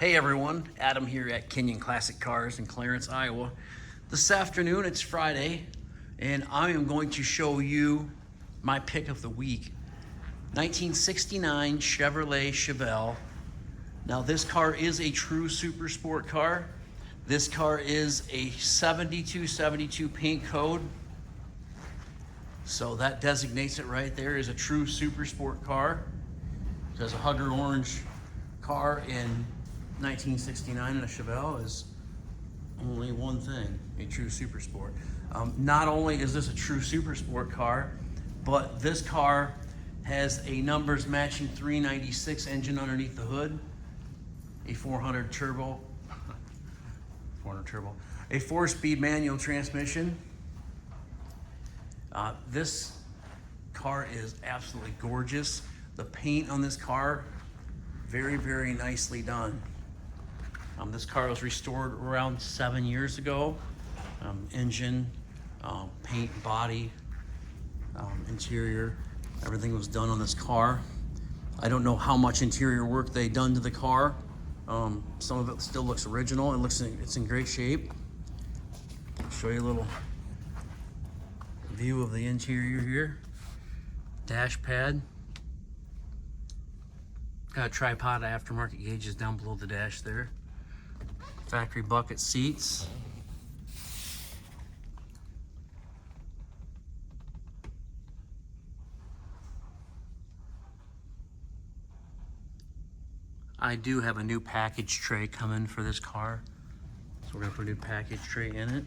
Hey everyone, Adam here at Kinion Classic Cars in Clarence, Iowa. This afternoon, it's Friday, and I am going to show you my pick of the week. 1969 Chevrolet Chevelle. Now this car is a true super sport car. This car is a 7272 paint code. So that designates it right there as a true super sport car. Because a Hugger orange car in 1969 in a Chevelle is only one thing, a true super sport. Not only is this a true super sport car, but this car has a numbers matching 396 engine underneath the hood, a 400 turbo, a 4-speed manual transmission. This car is absolutely gorgeous. The paint on this car, very, very nicely done. This car was restored around 7 years ago. Engine, paint, body, interior, everything was done on this car. I don't know how much interior work they done to the car. Some of it still looks original. It's in great shape. I'll show you a little view of the interior here. Dash pad. Got a tripod aftermarket gauges down below the dash there. Factory bucket seats. I do have a new package tray coming for this car. So we're gonna put a new package tray in it.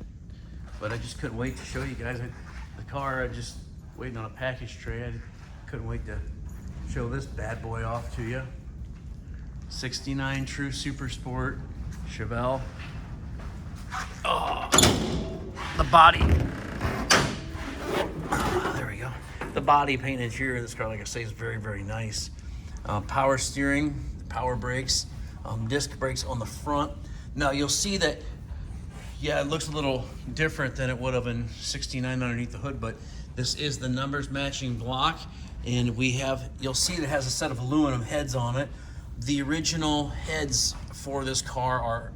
But I just couldn't wait to show you guys the car. I just waiting on a package tray. I couldn't wait to show this bad boy off to you. 69 True Super Sport Chevelle. Oh, the body. There we go. The body paint interior of this car, like I say, is very, very nice. Power steering, power brakes, disc brakes on the front. Now you'll see that, yeah, it looks a little different than it would have in 69 underneath the hood, but this is the numbers matching block. And you'll see it has a set of aluminum heads on it. The original heads for this car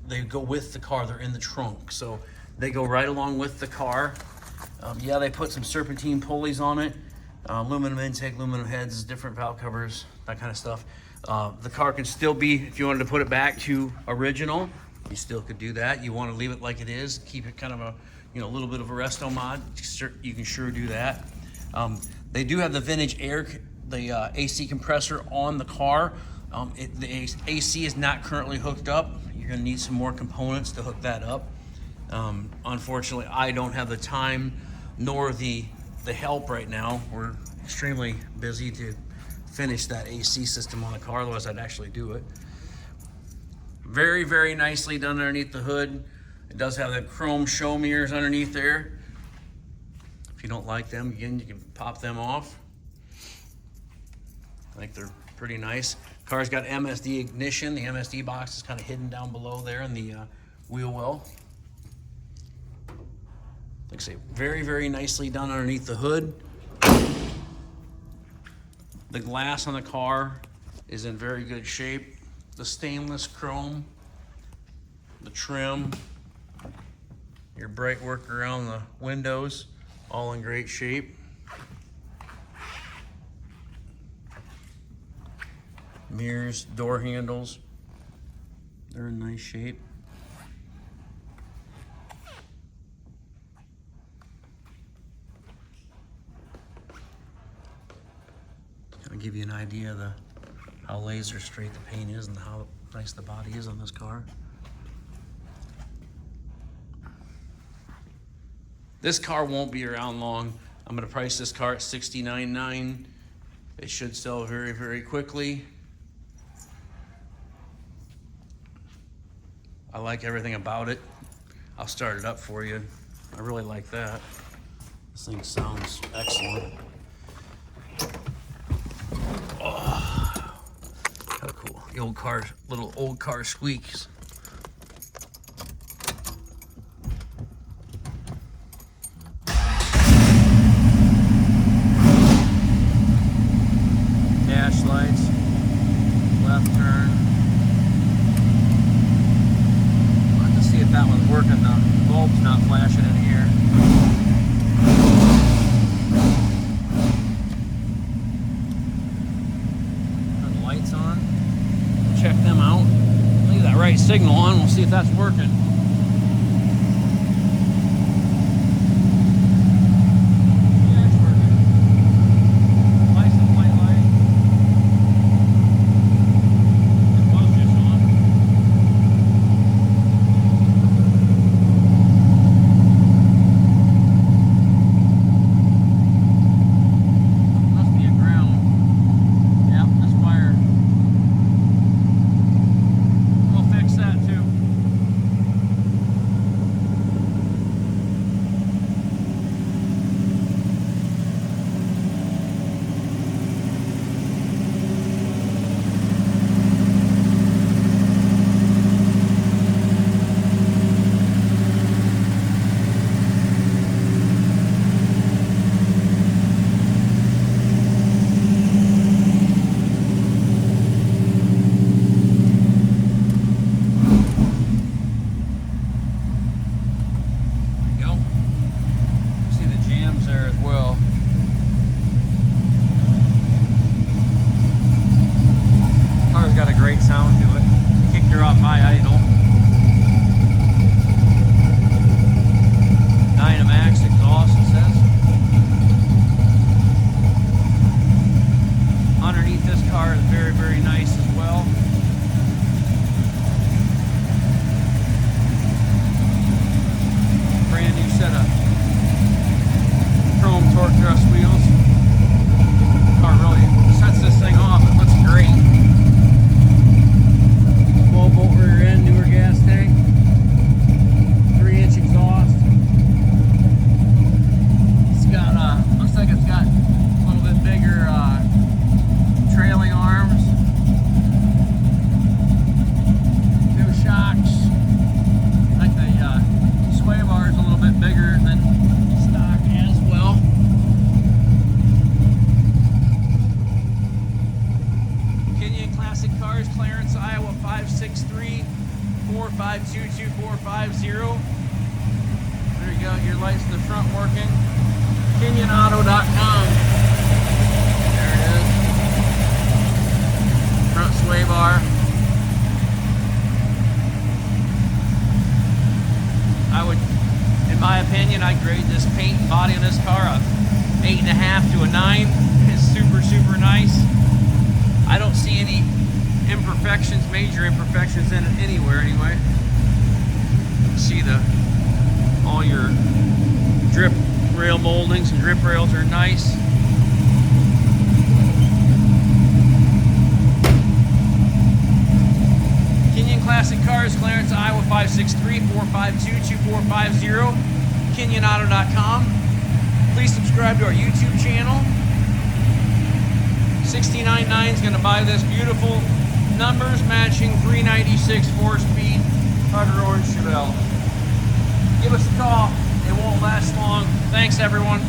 they go with the car, they're in the trunk. So they go right along with the car. Yeah, they put some serpentine pulleys on it. Aluminum intake, aluminum heads, different valve covers, that kind of stuff. The car can still be, if you wanted to put it back to original, you still could do that. You want to leave it like it is, keep it kind of a little bit of a resto mod, you can sure do that. They do have the vintage the AC compressor on the car. The AC is not currently hooked up. You're gonna need some more components to hook that up. Unfortunately, I don't have the time nor the help right now. We're extremely busy to finish that AC system on the car, otherwise I'd actually do it. Very, very nicely done underneath the hood. It does have the chrome show mirrors underneath there. If you don't like them, again, you can pop them off. I think they're pretty nice. Car's got MSD ignition. The MSD box is kind of hidden down below there in the wheel well. Like I say, very, very nicely done underneath the hood. The glass on the car is in very good shape. The stainless chrome, the trim, your bright work around the windows, all in great shape. Mirrors, door handles, they're in nice shape. I'll give you an idea of how laser straight the paint is and how nice the body is on this car. This car won't be around long. I'm gonna price this car at $69,900. It should sell very, very quickly. I like everything about it. I'll start it up for you. I really like that. This thing sounds excellent. Oh, how cool. The old car, little old car squeaks. Dash lights, left turn. bulb's not flashing in here. Turn the lights on. Check them out. Leave that right signal on. We'll see if that's working. Yeah, it's working. License plate light. It was just on. Must be a ground. Yep, that's wired. We'll fix that too. Great sound to it. Kicked her off high idle. Dynamax exhaust, it says. Underneath this car is very, very nice as well. Brand new set of chrome torque thrust wheels. Car really sets this thing off. It looks great. 12-volt rear end, newer gas tank, 3-inch exhaust. It's got, looks like it's got a little bit bigger trailing arms, new shocks. I think the sway bar is a little bit bigger than stock as well. Kinion Classic Cars, Clarence, Iowa 563-452-2450. There you go, your lights in the front working. KinionAuto.com. There it is. Front sway bar. I would, in my opinion, I'd grade this paint and body on this car a 8.5 to a 9. It's super, super nice. I don't see any imperfections, major imperfections in it anywhere anyway. See all your drip rail moldings and drip rails are nice. Kinion Classic Cars, Clarence, Iowa 563-452-2450. KinionAuto.com. Please subscribe to our YouTube channel. 69.9 is going to buy this beautiful numbers matching 396 4-speed Hunter Orange Chevelle. Give us a call. It won't last long. Thanks, everyone.